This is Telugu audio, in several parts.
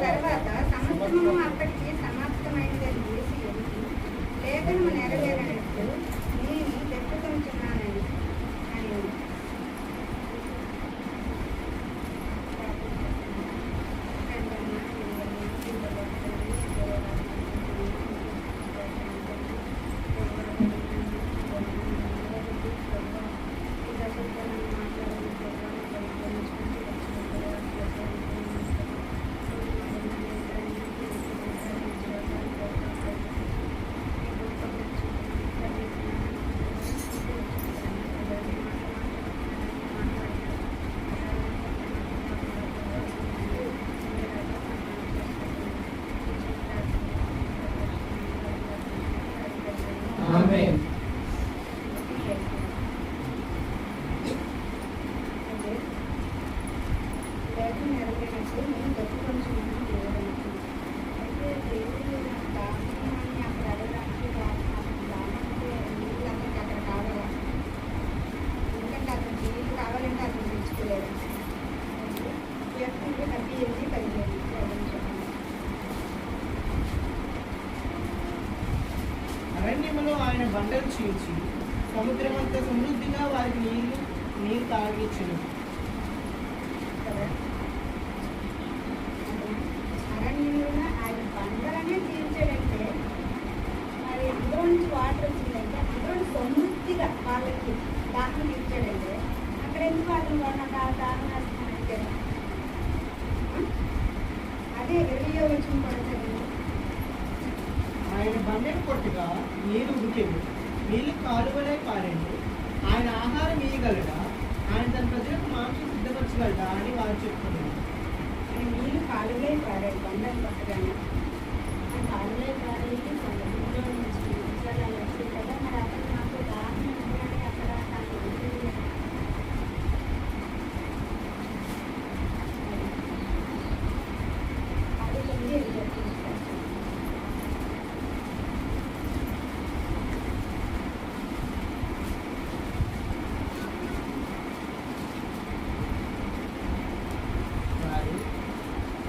తర్వాత సంవత్సరము అప్పటికి సమాప్తమైనదని చేసి లేఖనము నెరవేరినట్టు నేను చెప్పుకొంచున్నానని అని ఆమేన్. అరణ్యములో ఆయన బండలు చీల్చి సముద్రమంత సమృద్ధిగా వారికి నీరు తాగించును. అరణ్యంలో ఆయన బండలనే తీర్చాడంటే మరి అందులో నుంచి వాటర్ వచ్చిందంటే అందులో సమృద్ధిగా వాళ్ళకి దాహం తీర్చాడంటే అక్కడ ఎందుకు అతను దాహం వేస్తున్నాడంటే అదే 20వ వచనం కూడా చదివి ఆయన బండను కొట్టగా నీరు ఉడికెను, నీళ్ళు కాలువలే పారెను. ఆయన ఆహారం ఇయ్యగలడా, ఆయన తన ప్రజలకు మాంసం సిద్ధపరచగలడా అని వారు చెప్తున్నారు. ఆయన నీళ్ళు కాలువలే పారాడు బండను కొట్టగానే కాలువలే పారేది సముద్రంలో నుంచి మంచాలు వచ్చాయి కదా మరి అతను నాకు దాహం ఉందని అక్కడ నాకు తెలియదు. అది ఉంది వారు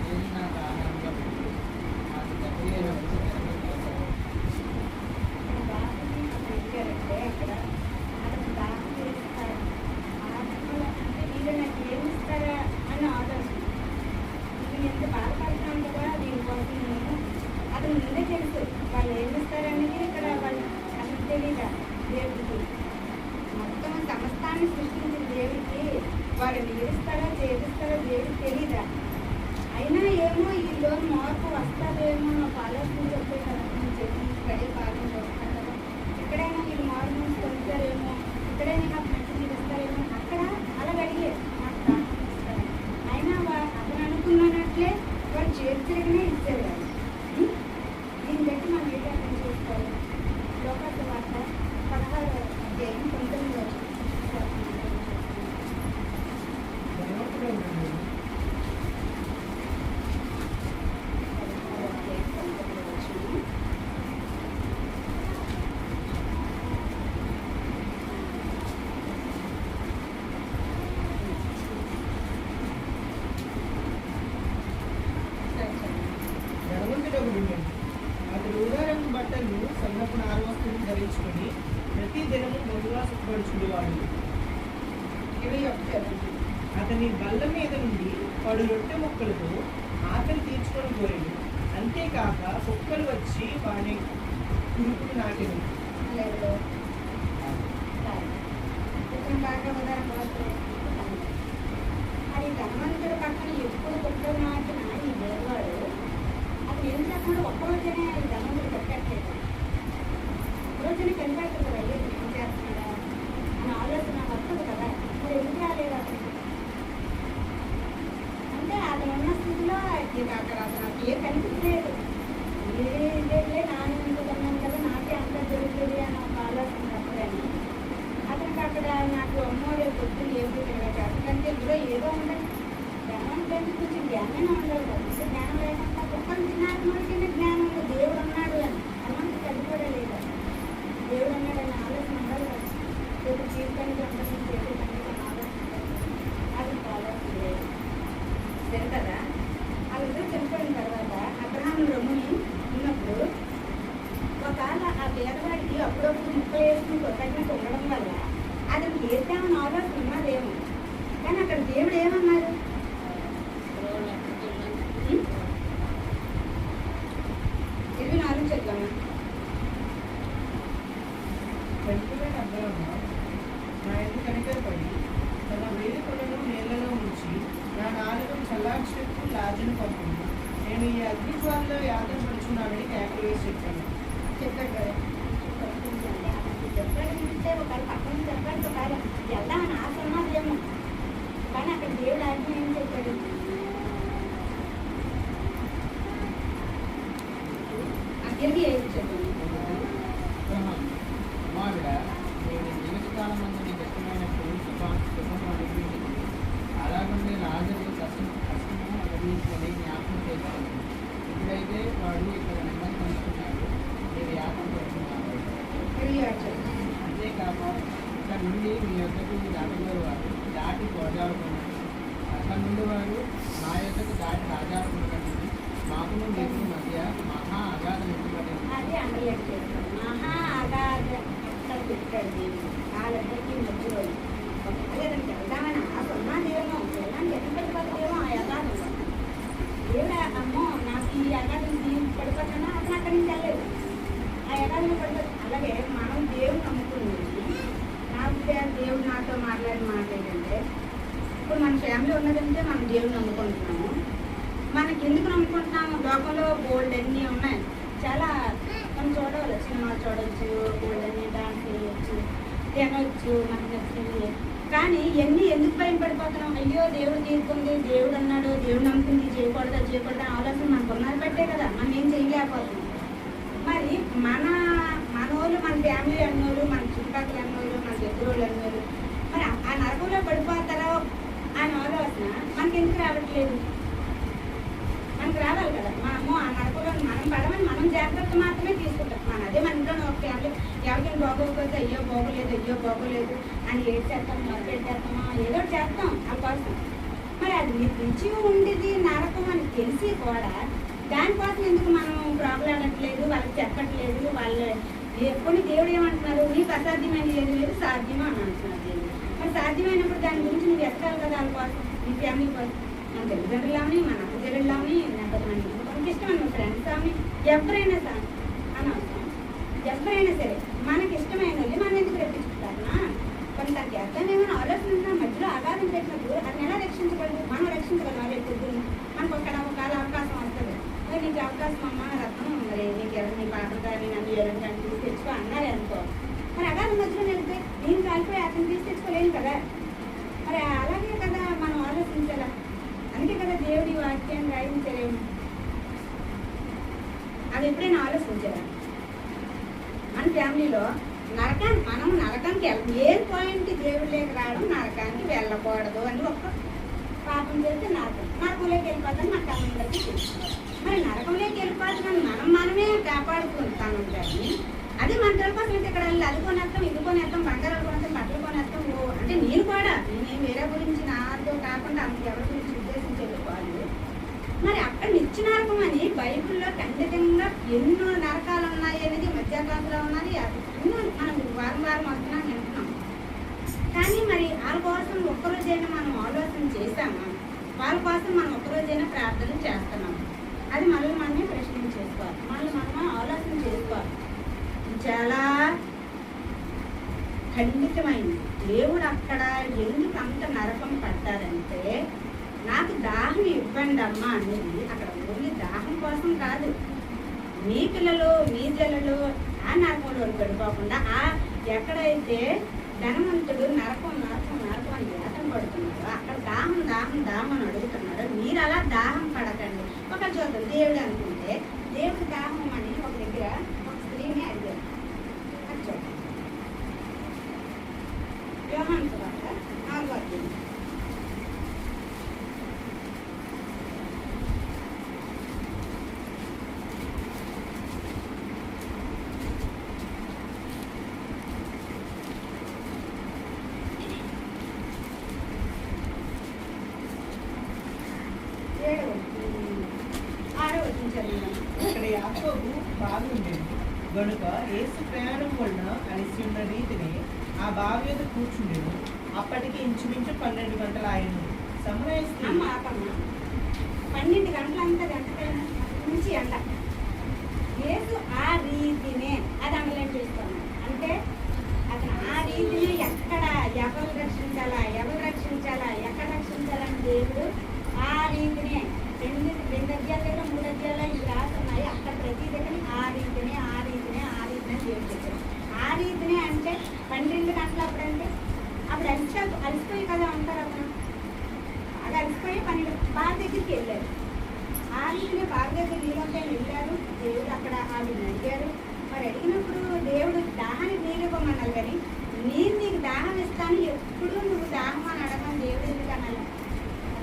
"నేను నాకు ఆహారంగా పెట్టు, నాకు దగ్గర అక్కడ అతను దాహం తీరుస్తారు ఆత్మలు అంటే వీళ్ళు నాకు ఏమి ఇస్తారా అని ఆలోచన నేను ఎంత బాధపడుతున్నాను కదా దీనికోసం నేను అతను ముందే తెలుసు వాళ్ళు ఏమి ఇస్తారనేది ఇక్కడ వాళ్ళు అసలు తెలియదా దేవుడికి మొత్తం సమస్తాన్ని సృష్టించిన దేవుడికి వాళ్ళు నీరుస్తారా చేపిస్తారా దేవుడికి తెలీదా అయినా ఏమో ఈ లోన్ మార్పు వస్తుందేమో నాకు ఆలోచన చెప్పే కదా నేను చెప్పిన స్టడీ భాగం చూస్తాను కదా ఎక్కడైనా వీళ్ళు మార్పు నుంచి పొందుతారేమో ఎక్కడైనా నాకు మంచి నీరు ఇస్తారేమో అక్కడ అలా అడిగే నాకు దాహం ఇస్తారు అయినా అతను అనుకున్నట్లే వాళ్ళు చేర్చగానే ఇచ్చారు వాళ్ళు దీన్ని బట్టి మనం ఏంటి అర్థం చేసుకోవాలి లోకాల వార్త 16వ అధ్యాయం 19వ ధనవంతుడు ఉన్నాడు. అతడు ఊదారంగు బట్టలు సన్నపు నారవస్తువులు ధరించుకొని ప్రతి దినము బహుగా సుఖపడుచుండేవాడు. 21 అతని బల్ల మీద నుండి పడు రొట్టె ముక్కలతో ఆకలి తీర్చుకొని పోయాడు. అంతేకాక కుక్కలు వచ్చి వాడి కురుకులు నాటెను. లేదు ఇతను బాగా ఉదాహరణ అది ధనవంతుడు పక్కన ఎప్పుడు కుక్కలు నాటిన ఈ దేవాడు అతను ఏం చేస్తున్నాడు ఒక్కరోజునే ఈ ధనవంతుడు పెట్టట్లేదు ఒక్కరోజునే కనిపెట్టదు కదా ఏం చేస్తున్నాడా అని ఆలోచన వస్తుంది కదా మరి ఎందుకు రాలేదు అతను అంటే అతను ఉన్న స్థితిలో ఇక అక్కడ అతను ఏ కనిపించలేదు ఇదే నాన్న అనుకుంటున్నాను కదా నాకే అంత జరుగుతుంది అని ఒక ఆలోచన తప్పదని అతనికి అక్కడ నాకు అమ్మో రేపు పొద్దున్న ఏం తిరగదు అతనికంటే ఇందులో ఏదో ఉండదు జ్ఞానం అంటే కొంచెం జ్ఞానమే ఉండదు కదా. అంటే జ్ఞానం లేకుండా ఒక్కరు తినాలన్నోడికైనా జ్ఞానం ఉంది, దేవుడు ఉన్నాడు అని అన్నంత కట్టుకోలేదు. దేవుడు ఉన్నాడు అని ఆలోచన ఉండాలి కదా. రేపు జీవితానికి ఉంటుంది, చేసేదానికి ఆలోచన అది ఫాలో లేదు. సరే కదా. వాళ్ళిద్దరూ చనిపోయిన తర్వాత అబ్రహాం రొమ్ముని ఉన్నప్పుడు ఒకవేళ ఆ పేదవాడికి అప్పుడప్పుడు ముక్కలు వేసుకుని కొట్టడానికి ఉండడం వల్ల అతనికి వేద్దామని ఆలోచన ఉన్నదేమో. కానీ అక్కడ దేవుడు ఏమన్నారు? ఇది 4 చెప్తాను. చనిపోయిన అబ్రాము నా ఎందుకు కనికరపడి తన వేలికలను నేలలో ఉంచి నా నాలుకను చల్లార్చేందుకు లాజను పంపింది. నేను ఈ అగ్ని జ్వాలలో యాగం పడుచున్నానని కేకలు వేసి చెప్పాను. చెప్పాడు కదా. చెప్పాడు అంటే ఒకవేళ పక్కన చెప్పాడు ఒకవేళ వెళ్దామని ఆశ ఉన్నదేమో. కానీ అక్కడ దేవుడు ఆజ్ఞ ఏం చెప్పాడు? తిరిగి ఏది చెప్పాడు? అబ్రహాము, కుమారుడా, నేను జీవితకాలం మందు నీకు ఇష్టమైనప్పుడు సుఖం అనిపించింది. అలాగంటే లాజరు కష్టము అనుభవించుకొని జ్ఞాపకం చేసుకోండి. ఇప్పుడైతే వాడు ఇక్కడ నెమ్మది పొందుతున్నాడు, మీరు యాత్ర పడుతున్నారు. తిరిగి చెప్పాడు. అంతేకాక ఇక్కడ నుండి మీ యొక్కకు దాటగలరు వారు దాటి గోజాడుకున్నారు. అక్కడ నుండి వారు మా యొక్కకు దాటి రాజాడుకున్నట్టు మాకును మీకు మధ్య మహా అగాధం ఎత్తుపడింది. అది అండర్లైన్ చేస్తాడు. మహా అగాధ అక్కడ పెట్టాడు దేవుడు వాళ్ళిద్దరికీ మధ్యలో. అదే దానికి వెళ్దామని ఆశ ఉన్నదేమో, వెళ్ళడానికి ఎక్కడ పడిపోతుందేమో ఆ అగాధం. దేవుడు అమ్మో నాకు ఈ అగాధం పడిపోతున్నా అతను అక్కడి నుంచి వెళ్ళలేదు, ఆ అగాధం పడిపోతుంది. అలాగే మనం దేవుడు నమ్ముకుని నాకు దేవుడు నాతో మాట్లాడిన మాట ఏంటంటే, ఇప్పుడు మన ఫ్యామిలీ ఉన్నదంటే మనం దేవుడు నమ్ముకుంటున్నాము. మనకి ఎందుకు నమ్ముకుంటున్నాము? లోకంలో గోల్డ్ అన్నీ ఉన్నాయి, చాలా మనం చూడవచ్చు, సినిమా చూడవచ్చు, గోల్డ్ అన్ని డాన్స్ చేయవచ్చు, తినవచ్చు, మనకు నచ్చింది. కానీ ఇవన్నీ ఎందుకు భయపడిపోతున్నాం? అయ్యో దేవుడు తీసుకుంది, దేవుడు అన్నాడు, దేవుడు నమ్ముకుంది, చేయకూడదా చేయకూడదా ఆలోచన మనకు ఉన్నది బట్టే కదా మనం ఏం చేయలేకపోతున్నాం. మరి మనోళ్ళు, మన ఫ్యామిలీ అన్నోళ్ళు, మన చుట్టుపక్కల అన్నోళ్ళు, మన ఎదురోళ్ళు అన్నోళ్ళు మరి ఆ నరకంలో పడిపోతారో అని ఆలోచన మనకి ఎందుకు రావట్లేదు? మనకు రావాలి కదా. మనము ఆ నరకంలో మనం పడమని మనం జాగ్రత్త మాత్రమే తీసుకుంటాం. మన అదే మన ఇంట్లో ఒక ఫ్యామిలీ ఎవరికైనా బాగోకపోతే అయ్యో బాగోలేదు అని ఏడు చేస్తాం, మొదలెట్టేస్తామా, ఏదో చేస్తాం అందుకోసం. మరి అది రుచి ఉండేది నరకం అని తెలిసి కూడా దానికోసం ఎందుకు మనం ప్రాబ్లాడట్లేదు, వాళ్ళకి చెప్పట్లేదు? వాళ్ళు ఎప్పుడు దేవుడు ఏమంటున్నారు? నీకు అసాధ్యమైన ఏది లేదు, సాధ్యమా అని అంటున్నారు దేవుడు. మరి సాధ్యమైనప్పుడు దాని గురించి నువ్వు ఎత్తాలి కదా వాళ్ళ కోసం, నీ ఫ్యామిలీ కోసం. మన తల్లిదండ్రులని, మన అక్క చెల్లెళ్ళని, లేకపోతే మనకి ఇష్టమైన ఫ్రెండ్స్ అని ఎవరైనా సరే అనవసరం. ఎవరైనా సరే మనకి ఇష్టమైన వాళ్ళు మనం ఎందుకు రక్షించుకుంటారా? కొన్ని తనకి అర్థమేమైనా ఆలోచన మధ్యలో అగాధం పెట్టినప్పుడు అతను ఎలా రక్షించగలదు? మనం రక్షించగలం. రేపు పొద్దున్న మనకు ఒక అవకాశం వస్తుంది. నీకు అవకాశం అమ్మ రత్నం, మరి నీ పాత్ర కానీ నన్ను ఎవరైనా తీసి తెచ్చుకో అన్నారు అనుకో. మరి అగాధం మధ్యలో వెళ్తే నేను కాలిపోయి అతను తీసి తెచ్చుకోలేను కదా. మరి అలాగే కదా మనం ఆలోచించాలా. అందుకే కదా దేవుడి వాక్యాన్ని రాయించలేము. అది ఎప్పుడైనా ఆలోచించారా? మన ఫ్యామిలీలో మనం నరకానికి ఏ పాయింట్ దేవుడి లేక రావడం, నరకానికి వెళ్ళకూడదు అని ఒక్క పాపం చేస్తే నరకంలోకి వెళ్ళిపోతాను మనకు అందరికీ తెలుసు. మరి నరకంలోకి వెళ్ళిపోతున్నాను మనమే కాపాడుకుంటాను. కానీ అదే మంటల కోసం అయితే ఇక్కడ వెళ్ళి అది కొనేస్తాం, ఇది కొనేస్తాం, బంగారాలు కొనేస్తాం, బట్టలు కొనేస్తాం. అంటే నేను కూడా నేనేం వేరే గురించి నాతో కాకుండా అంత ఎవరి గురించి ఉద్దేశించేది కాదు. మరి అక్కడ నిత్య నరకం అని బైబిల్లో ఖండితంగా ఎన్నో నరకాలు ఉన్నాయి అనేది మధ్యాకాలంలో ఉన్నది. ఎన్నో మనం వారం వస్తున్నాం వింటున్నాం. కానీ మరి వాళ్ళ కోసం ఒక్కరోజైనా మనం ఆలోచన చేశామా? వాళ్ళ కోసం మనం ఒక్కరోజైనా ప్రార్థన చేస్తున్నాం? అది మనల్ని మనమే ప్రశ్నించేసుకోవాలి, మనల్ని మనమే ఆలోచన చేసుకోవాలి. చాలా ఖండితమైంది. దేవుడు అక్కడ ఎందుకు అంత నరకం పడ్డారంటే, నాకు దాహం ఇవ్వండి అమ్మా అనేది అక్కడ ఓన్లీ దాహం కోసం కాదు. మీ పిల్లలు, మీ జల్లలు ఆ నరకంలో పడిపోకుండా ఎక్కడైతే ధనవంతుడు నరకం అని వేతం పడుతున్నాడో అక్కడ దాహం అని అడుగుతున్నాడో మీరు అలా దాహం పడకండి. ఒక చూద్దాం. దేవుడు అనుకుంటే దేవుడు దాహం అని ఒక దగ్గర ఒక స్త్రీని అడిగారు. అది చూద్దాం. యోహాను సువార్త 4వ అధ్యాయం చదివాను. ఇక్కడ యాకోబు బావి ఉండేది గనుక యేసు ప్రయాణం వలన అలసి ఉన్న రీతిని ఆ బావి మీద కూర్చుండేను. అప్పటికి ఇంచుమించు 12 గంటలు ఆయను. సమరయ స్త్రీ అమ్మ ఆపమ్మ 12 గంటలంతా గంటకైనా నుంచి ఎండ యేసు ఆ రీతినే అది అండర్లైన్ చేస్తాను. అంటే అతను ఆ రీతినే ఎక్కడ ఎవరు రక్షించాలా ఎక్కడ రక్షించాలని దేవుడు ఆ రీతినే రెండు అధ్యాయాల దగ్గర 3 అధ్యాయాలు ఇవి రాస్తున్నాయి. అక్కడ ప్రతి దగ్గర ఆ రీతినే దేవుడు చెప్పారు. ఆ రీతినే అంటే 12 గంటలు అప్పుడంటే అప్పుడు అలసిపోయి కదా ఉంటారు. అప్పుడు బాగా అలసిపోయి 12 బావి దగ్గరికి వెళ్ళారు. ఆ రీతినే బావి దగ్గర నీళ్ళంతా వెళ్ళారు. దేవుడు అక్కడ ఆవిడని అడిగారు. మరి అడిగినప్పుడు దేవుడు దాహానికి నీళ్ళు ఇవ్వమన్నారు, కానీ నేను నీకు దాహం ఇస్తాను, ఎప్పుడు నువ్వు దాహం అని అడగమని దేవుడు ఎందుకు అనాలి?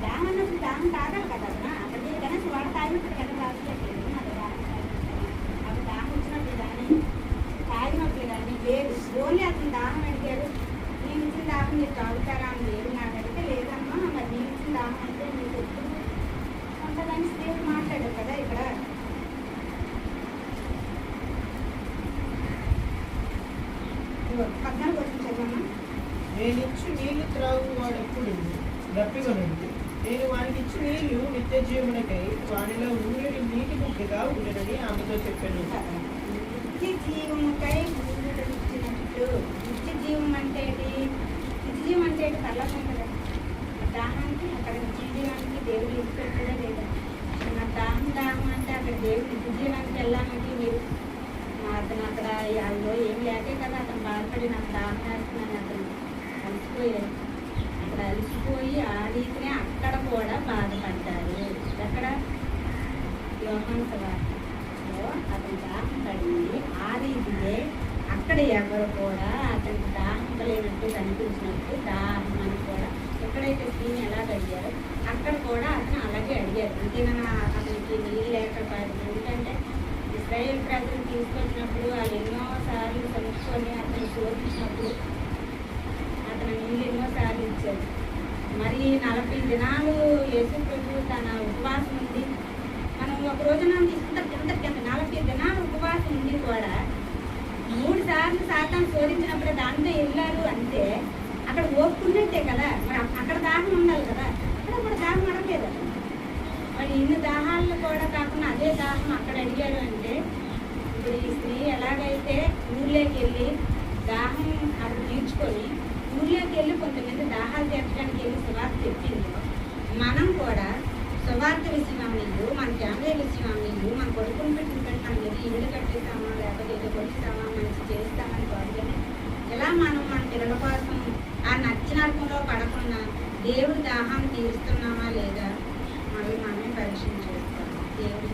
దాహం అన్నప్పుడు దాహం తాగాలి కదా. అక్కడ కనీసం వాడు తాగినప్పుడు కదా తాగట్లేదు. అది దాహం అప్పుడు దాహం వచ్చినప్పుడు కానీ తాగినప్పుడు కానీ లేదు. ఓన్లీ అతను దాహం అడిగారు. నేను ఇచ్చిన దాహం మీరు తాగుతారా అని దేవుడు నాకు అడిగితే లేదమ్మా, మరి నేను ఇచ్చిన దాహం అంటే మీకు ఎప్పుడు ఉంటుందని దేవుడు మాట్లాడారు కదా. ఇక్కడ 14 వచ్చిన చదవమ్మా. నేను ఇచ్చి నీళ్లు త్రాగు వాడెప్పుడు దప్పికొనండి. నేను వానికి ఇచ్చిన నీళ్లు నిత్య జీవనకై వానిలో ఊరిడి నీటి ముక్కగా ఉండడని ఆమెతో చెప్పాను. నిత్య జీవముకై ఇచ్చినట్టు నిత్య జీవం అంటే నిత్య జీవం అంటే పర్లోకం కదా. దాహానికి అక్కడ నిత్య జీవానికి దేవుడు ఇచ్చిపెట్టడా లేదా? నాకు దాహం అంటే అక్కడ దేవుడు నిత్య జీవానికి వెళ్ళాలంటే మీరు అతను అక్కడ అందులో ఏం లేకే కదా అతను బాధపడి నాకు దాహం వేస్తున్నాను. అతను అలసిపోయారు. అక్కడ అలసిపోయి ఆ రీతినే అక్కడ కూడా బాధపడ్డారు. ఎక్కడ యోహాను సువార్తలో అతను దాహం పడింది. ఆ రీతియే అక్కడ ఎవరు కూడా అతనికి దాహం కలిగినట్టు కనిపించినట్టు దాహం అని కూడా ఎక్కడైతే స్త్రీని ఎలా అడిగారో అక్కడ కూడా అతను అలాగే అడిగారు. అంతేనా అతనికి నీళ్ళు లేకపోయింది. ఎందుకంటే ఇశ్రాయేల్ ప్రజలు తీసుకొచ్చినప్పుడు వాళ్ళు ఎన్నోసార్లు కలుసుకొని అతను శోధించినప్పుడు అతను నీళ్ళు ఎన్నోసార్లు ఇచ్చారు. మరి 40 దినాలు యేసు ప్రభు తన ఉపవాసం ఉంది. మనం ఒక రోజున తీసుకుంటే కింద 40 దినాలు ఉపవాసం ఉండి కూడా 3 సార్లు సాతాను శోధించినప్పుడు దాంతో వెళ్ళారు అంటే అక్కడ ఓపుకున్నట్టే కదా. మరి అక్కడ దాహం ఉండాలి కదా. అక్కడ కూడా దాహం అడగలేదు. మరి ఇన్ని దాహాలను కూడా కాకుండా అదే దాహం అక్కడ అడిగాడు అంటే ఇప్పుడు ఈ స్త్రీ ఎలాగైతే ఊర్లోకి వెళ్ళి దాహం అక్కడ తీర్చుకొని ఊర్లోకి వెళ్ళి కొంతమంది దాహాలు తీర్చడానికి వెళ్ళి సువార్త చెప్పింది. మనం కూడా సువార్త విషయం నీళ్ళు, మన ఫ్యామిలీ విషయం నీళ్ళు, మన కొడుకుని పెట్టుకుంటే మనం ఏదో ఇల్లు కట్టేస్తామా లేకపోతే ఏదో కొట్టిస్తామా మంచి చేస్తామని కాదు. ఇలా మనం మన పిల్లల కోసం ఆ నచ్చినర్కంలో పడకుండా దేవుడి దాహాన్ని తీరుస్తున్నామా లేదా మళ్ళీ మనమే పరీక్షణ చేస్తాము. దేవుడి